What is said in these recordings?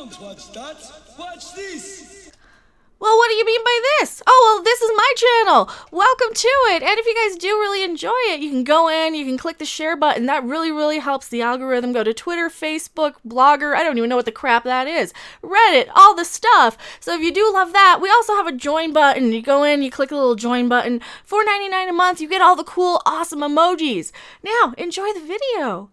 Don't watch that. Watch this. Well, what do you mean by this? Oh, well, this is my channel. Welcome to it. And if you guys do really enjoy it, you can go in, you can click the share button. That really, really helps the algorithm. Go to Twitter, Facebook, Blogger. I don't even know what the crap that is. Reddit, all the stuff. So if you do love that, we also have a join button. You go in, you click the little join button. $4.99 a month. You get all the cool, awesome emojis. Now, enjoy the video.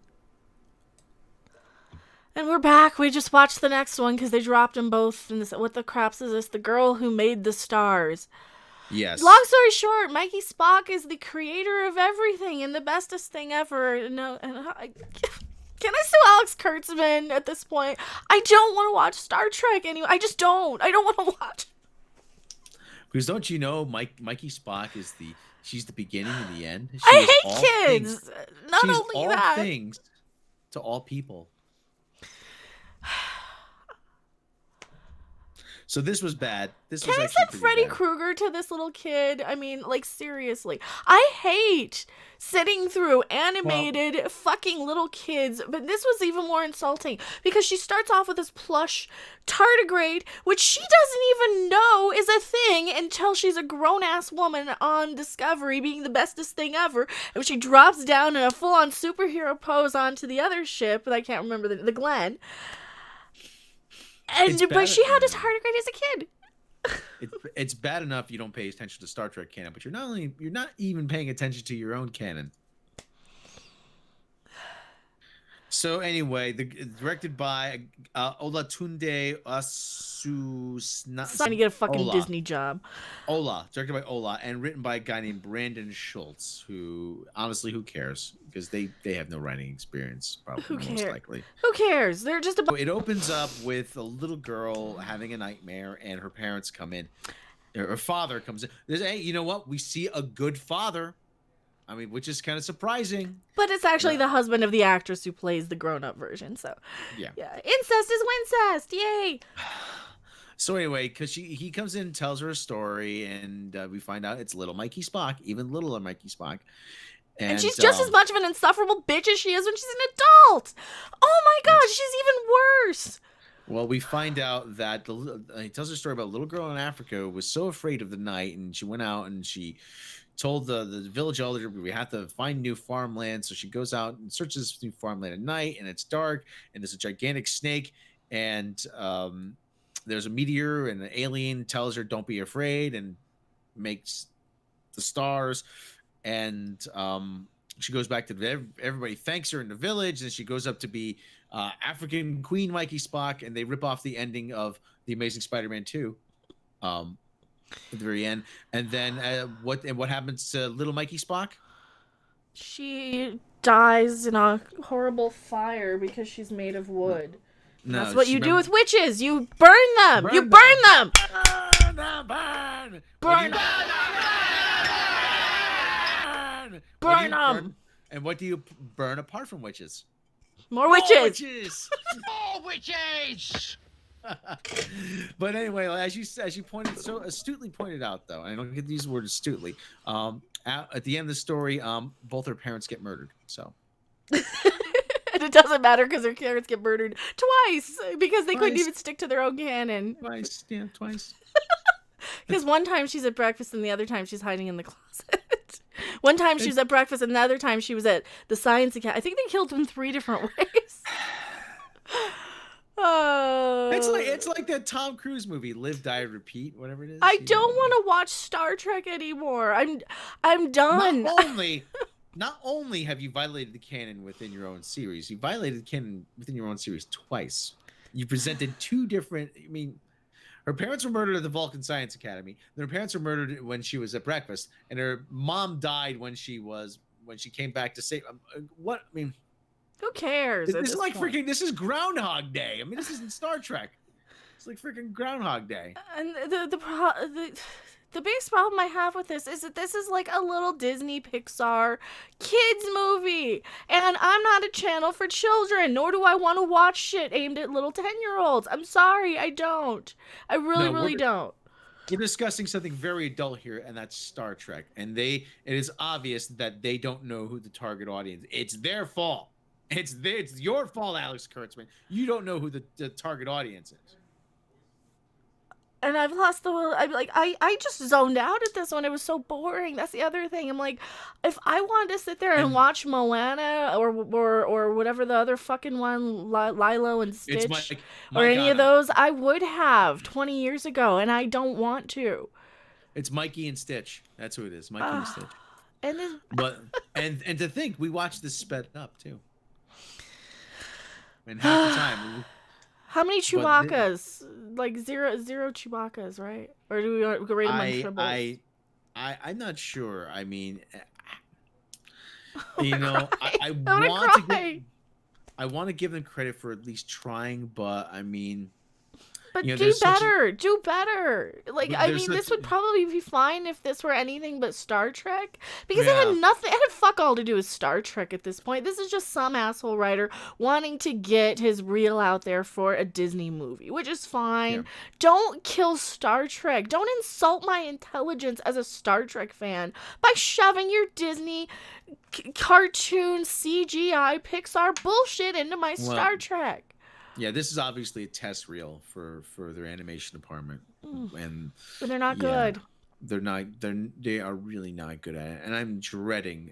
And we're back. We just watched the next one because they dropped them both. And what the craps is this? The Girl Who Made the Stars. Yes. Long story short, Mikey Spock is the creator of everything and the bestest thing ever. No, can I sue Alex Kurtzman at this point? I don't want to watch Star Trek anymore. I just don't. I don't want to watch. Because don't you know, Mikey Spock is she's the beginning and the end. I hate kids. Not she's only all that. things to all people. So this was bad. Can I send Freddy Krueger to this little kid? I mean, like, seriously. I hate sitting through animated fucking little kids, but this was even more insulting because she starts off with this plush tardigrade, which she doesn't even know is a thing until she's a grown-ass woman on Discovery being the bestest thing ever, and she drops down in a full-on superhero pose onto the other ship, but I can't remember the Glen. But she had a tardigrade as a kid. It's bad enough you don't pay attention to Star Trek canon, but you're not even paying attention to your own canon. So anyway, directed by Olatunde Asusna. Trying to get a fucking Disney job. Directed by Ola, and written by a guy named Brandon Schultz, who honestly, who cares? Because they have no writing experience, probably most likely. Who cares? They're just So it opens up with a little girl having a nightmare, and her parents come in. Her father comes in. Hey, you know what? We see a good father. I mean, which is kind of surprising. But it's actually the husband of the actress who plays the grown-up version. So yeah, incest is wincest. Yay! So anyway, because he comes in, tells her a story, and we find out it's little Mikey Spock, even littler Mikey Spock. And she's just as much of an insufferable bitch as she is when she's an adult. Oh my god, she's even worse. Well, we find out that he tells her a story about a little girl in Africa who was so afraid of the night, and she went out and she told the village elder we have to find new farmland. So she goes out and searches new farmland at night, and it's dark, and there's a gigantic snake, and there's a meteor, and an alien tells her don't be afraid and makes the stars. And she goes back to everybody thanks her in the village, and she goes up to be African Queen Mikey Spock, and they rip off the ending of The Amazing Spider-Man 2 at the very end. And then what happens to little Mikey Spock? She dies in a horrible fire because she's made of wood. No, that's what you do with witches. You burn them. You burn them. Burn them. Burn them. And what do you burn apart from witches? More witches. More witches. But anyway, as you pointed so astutely pointed out, though, and I don't get these words astutely. At the end of the story, both her parents get murdered. So. And it doesn't matter because her parents get murdered twice because they couldn't even stick to their own canon. Twice. Because one time she's at breakfast and the other time she's hiding in the closet. One time she was at breakfast and the other time she was at the science academy. I think they killed him 3 different ways. Oh. It's like that Tom Cruise movie, Live, Die, Repeat, whatever it is. I don't want to watch Star Trek anymore. I'm done. Not only have you violated the canon within your own series, you violated the canon within your own series twice. You presented 2 different. I mean, her parents were murdered at the Vulcan Science Academy. Then her parents were murdered when she was at breakfast, and her mom died when she came back to save. What I mean. Who cares? This is like freaking. This is Groundhog Day. I mean, this isn't Star Trek. It's like freaking Groundhog Day. And the biggest problem I have with this is that this is like a little Disney Pixar kids movie, and I'm not a channel for children. Nor do I want to watch shit aimed at little 10-year-olds. I'm sorry, I don't. I really don't. We're discussing something very adult here, and that's Star Trek. And it is obvious that they don't know who the target audience. It's their fault. It's your fault, Alex Kurtzman. You don't know who the target audience is. And I've lost the will. I'm like, I just zoned out at this one. It was so boring. That's the other thing. I'm like, if I wanted to sit there and watch Moana or whatever the other fucking one, Lilo and Stitch, or any of those, I would have 20 years ago, and I don't want to. It's Mikey and Stitch. That's who it is, Mikey and Stitch. And then, but and to think we watched this sped up too. And half the time. How many Chewbacca's? Like zero Chewbacca's, right? Or do we rate them on triples? I'm not sure. I mean, you know, I want to give them credit for at least trying, but I mean. But do better. Do better. Like, I mean, this would probably be fine if this were anything but Star Trek. Because it had nothing, it had fuck all to do with Star Trek at this point. This is just some asshole writer wanting to get his reel out there for a Disney movie, which is fine. Yeah. Don't kill Star Trek. Don't insult my intelligence as a Star Trek fan by shoving your Disney cartoon CGI Pixar bullshit into my Star Trek. Yeah, this is obviously a test reel for their animation department, and but they're not good. They are really not good at it, and I'm dreading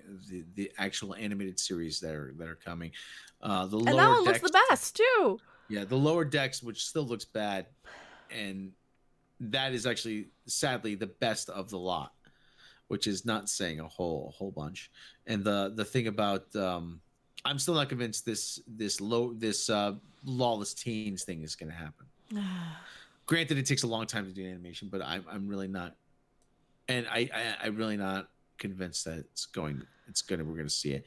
the actual animated series that are coming. And that one looks the best too. Yeah, the Lower Decks, which still looks bad, and that is actually sadly the best of the lot, which is not saying a whole bunch. And the thing about I'm still not convinced this Lawless Teens thing is going to happen. Granted, it takes a long time to do animation, but I'm really not, and I'm really not convinced that we're going to see it.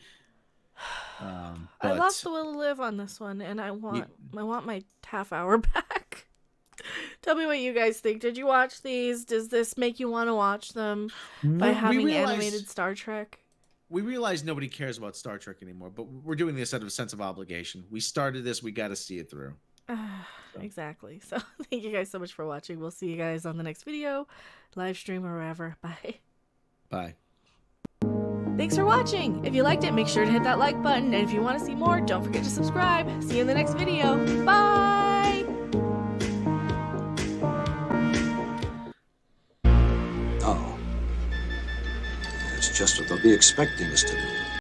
I lost the will to live on this one, and I want my half hour back. Tell me what you guys think. Did you watch these? Does this make you want to watch them by having animated Star Trek? We realize nobody cares about Star Trek anymore, but we're doing this out of a sense of obligation. We started this. We got to see it through. Exactly. So thank you guys so much for watching. We'll see you guys on the next video, live stream, or wherever. Bye. Bye. Thanks for watching. If you liked it, make sure to hit that like button. And if you want to see more, don't forget to subscribe. See you in the next video. Bye. Oh. That's just what they'll be expecting us to do.